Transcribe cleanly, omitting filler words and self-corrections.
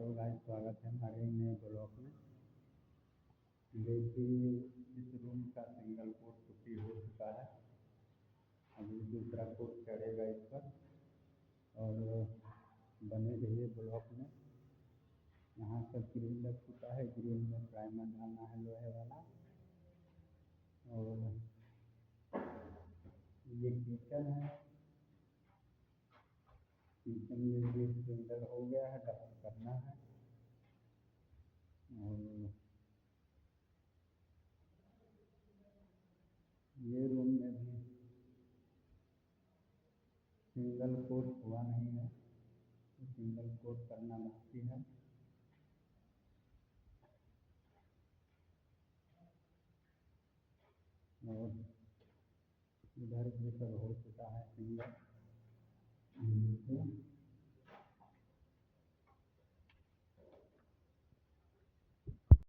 Hello guys, स्वागत है हमारे नए ब्लॉग में। देखिए, इस रूम का सिंगल कोट पुट्टी हो चुका है। अभी दूसरा कोट चढ़ेगा इस पर और बने रहिए ब्लॉक में। यहाँ सब ग्रिल लग चुका है, ग्रिल में प्राइमर डालना है लोहे वाला। और ये किचन है, किचन में भी सिंगल हो गया है, डबल करना है। और ये रूम में भी सिंगल कोट हुआ नहीं है, सिंगल कोट करना बाकी है। और इधर भी सब हो चुका है सिंगल।